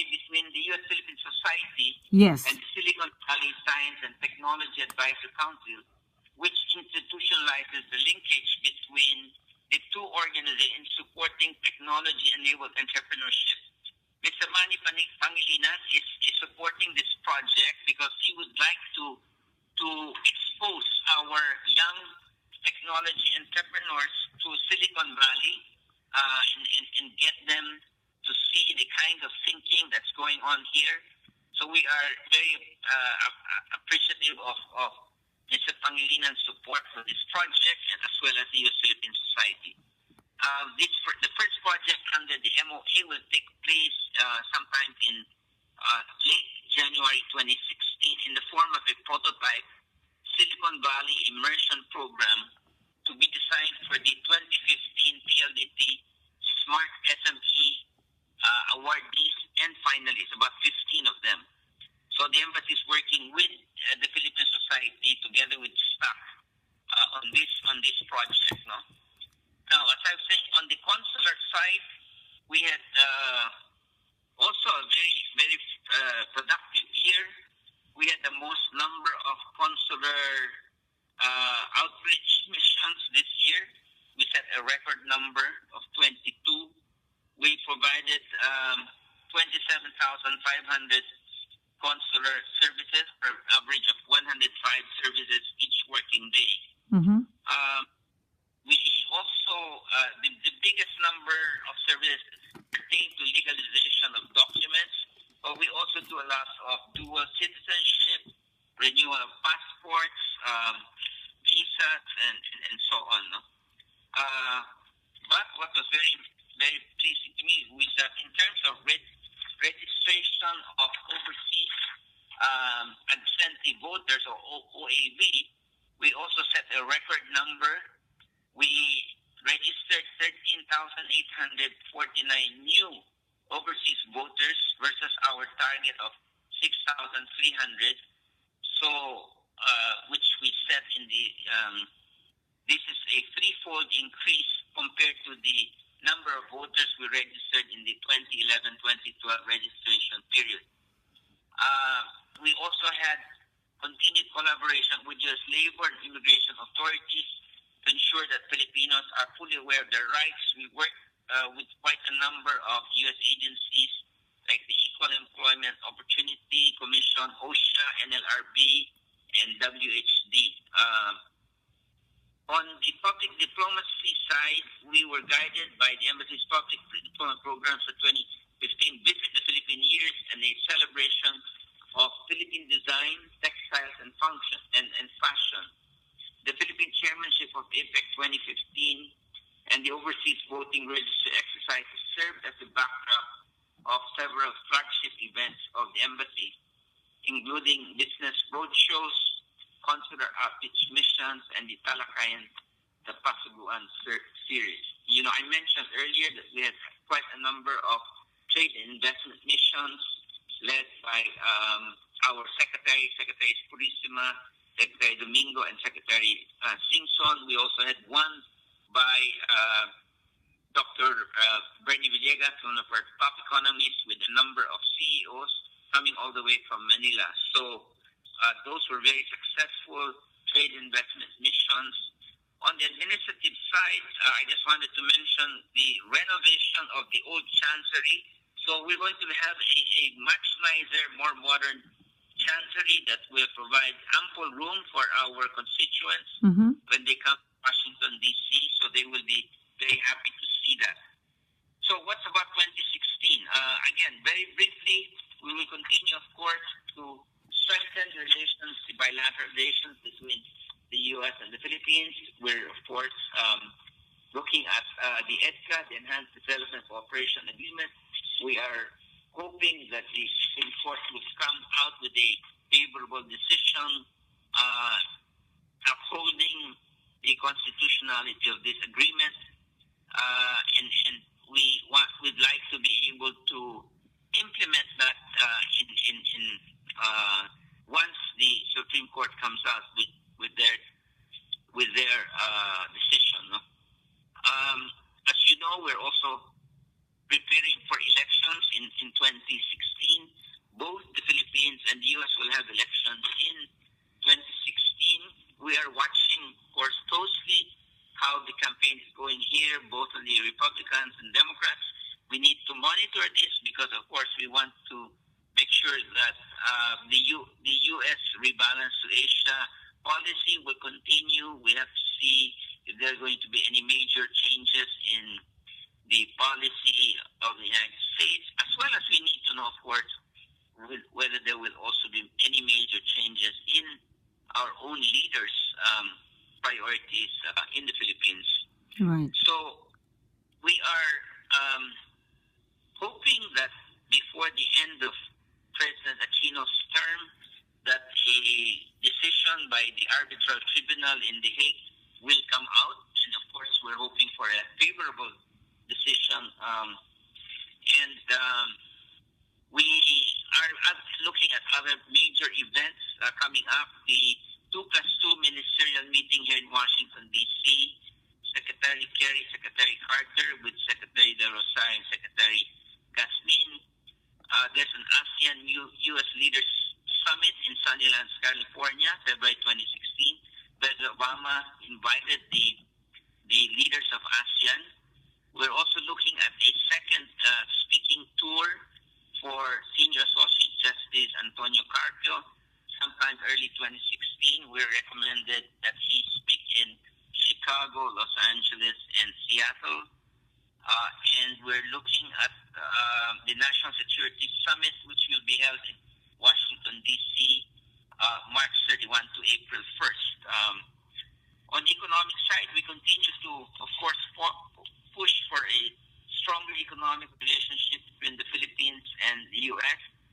between the U.S. Philippine Society Yes. and the Silicon Valley Science and Technology Advisory Council, which institutionalizes the linkage between the two organizations supporting technology-enabled entrepreneurship. Mr. Manny Pangilinan is supporting this project because he would like to expose our young technology entrepreneurs to Silicon Valley and get them to see the kind of thinking that's going on here. So we are very appreciative of Mr. Pangilinan's support for this project as well as the U.S. Philippine Society. The first project under the MOA will take place sometime in late January 2016 in the form of a prototype Silicon Valley Immersion Program to be designed for the 2015 PLDT Smart SME awardees and finalists, about 15 of them. So the embassy is working with the Philippine Society together with staff on this project. No? Now, as I was saying, on the consular side, we had also a very, very productive year. We had the most number of consular outreach missions this year. We set a record number of 22. We provided 27,500 consular services for an average of 105 services each working day. Mm-hmm. We also, the biggest number of services pertain to legalization of documents, but we also do a lot of dual citizenship, renewal of passports, visas, and so on. No? But what was very, very pleasing to me was that in terms of registration of overseas absentee voters, or OAV, we also set a record number. We registered 13,849 new overseas voters versus our target of 6,300. So, which we set in the, this is a threefold increase compared to the number of voters we registered in the 2011-2012 registration period. We also had continued collaboration with U.S. labor and immigration authorities to ensure that Filipinos are fully aware of their rights. We work with quite a number of U.S. agencies like the Equal Employment Opportunity Commission, OSHA, NLRB, and WHD. On the public diplomacy side, we were guided by the Embassy's public diplomacy programs for 2015, Visit the Philippine Years, and a celebration of Philippine design, textiles, and function and fashion. The Philippine chairmanship of APEC 2015 and the overseas voting registry exercise served as the backdrop of several flagship events of the embassy, including business roadshows, consular outreach missions, and the Talakayan, the Pasuguan series. You know, I mentioned earlier that we had quite a number of trade and investment missions led by our Secretary Purisima, Secretary Domingo, and Secretary Singson. We also had one by Dr. Bernie Villegas, one of our top economists, with a number of CEOs coming all the way from Manila. So those were very successful trade investment missions. On the administrative side, I just wanted to mention the renovation of the old chancery. So we're going to have a much nicer, more modern chancery that will provide ample room for our constituents when they come to Washington, D.C. So they will be very happy to see that. So what's about 2016? Again, very briefly, we will continue, of course, to strengthen relations, the bilateral relations between the U.S. and the Philippines. We're, of course, looking at the EDCA, the Enhanced Development Cooperation Agreement. We are hoping that the Supreme Court will come out with a favorable decision upholding the constitutionality of this agreement. And we'd like to be able to implement that once the Supreme Court comes out with their decision. No? As you know, we're also preparing for elections in 2016. Both the Philippines and the U.S. will have elections in 2016. We are watching, of course, closely how the campaign is going here, both on the Republicans and Democrats. We need to monitor this because, of course, we want to make sure that the U.S. rebalance to Asia policy will continue. We have to see if there are going to be any major changes in the policy of the United States, as well as we need to know, of course, whether there will also be any major changes in our own leaders' priorities in the Philippines. Right. So we are hoping that before the end of President Aquino's term, that a decision by the arbitral tribunal in The Hague will come out, and of course we're hoping for a favorable decision. We are looking at other major events coming up. The 2+2 ministerial meeting here in Washington, D.C. Secretary Kerry, Secretary Carter with Secretary De Rosa and Secretary Gasmin. There's an ASEAN-U.S. Leaders Summit in Sunnylands, California, February 2016. President Obama invited the leaders of ASEAN. We're also looking at a second speaking tour for Senior Associate Justice Antonio Carpio. Sometime early 2016, we recommended that he speak in Chicago, Los Angeles, and Seattle. And we're looking at the National Security Summit, which will be held in Washington, D.C., March 31 to April 1st. On the economic side, we continue to, of course, push for a stronger economic relationship between the Philippines and the U.S.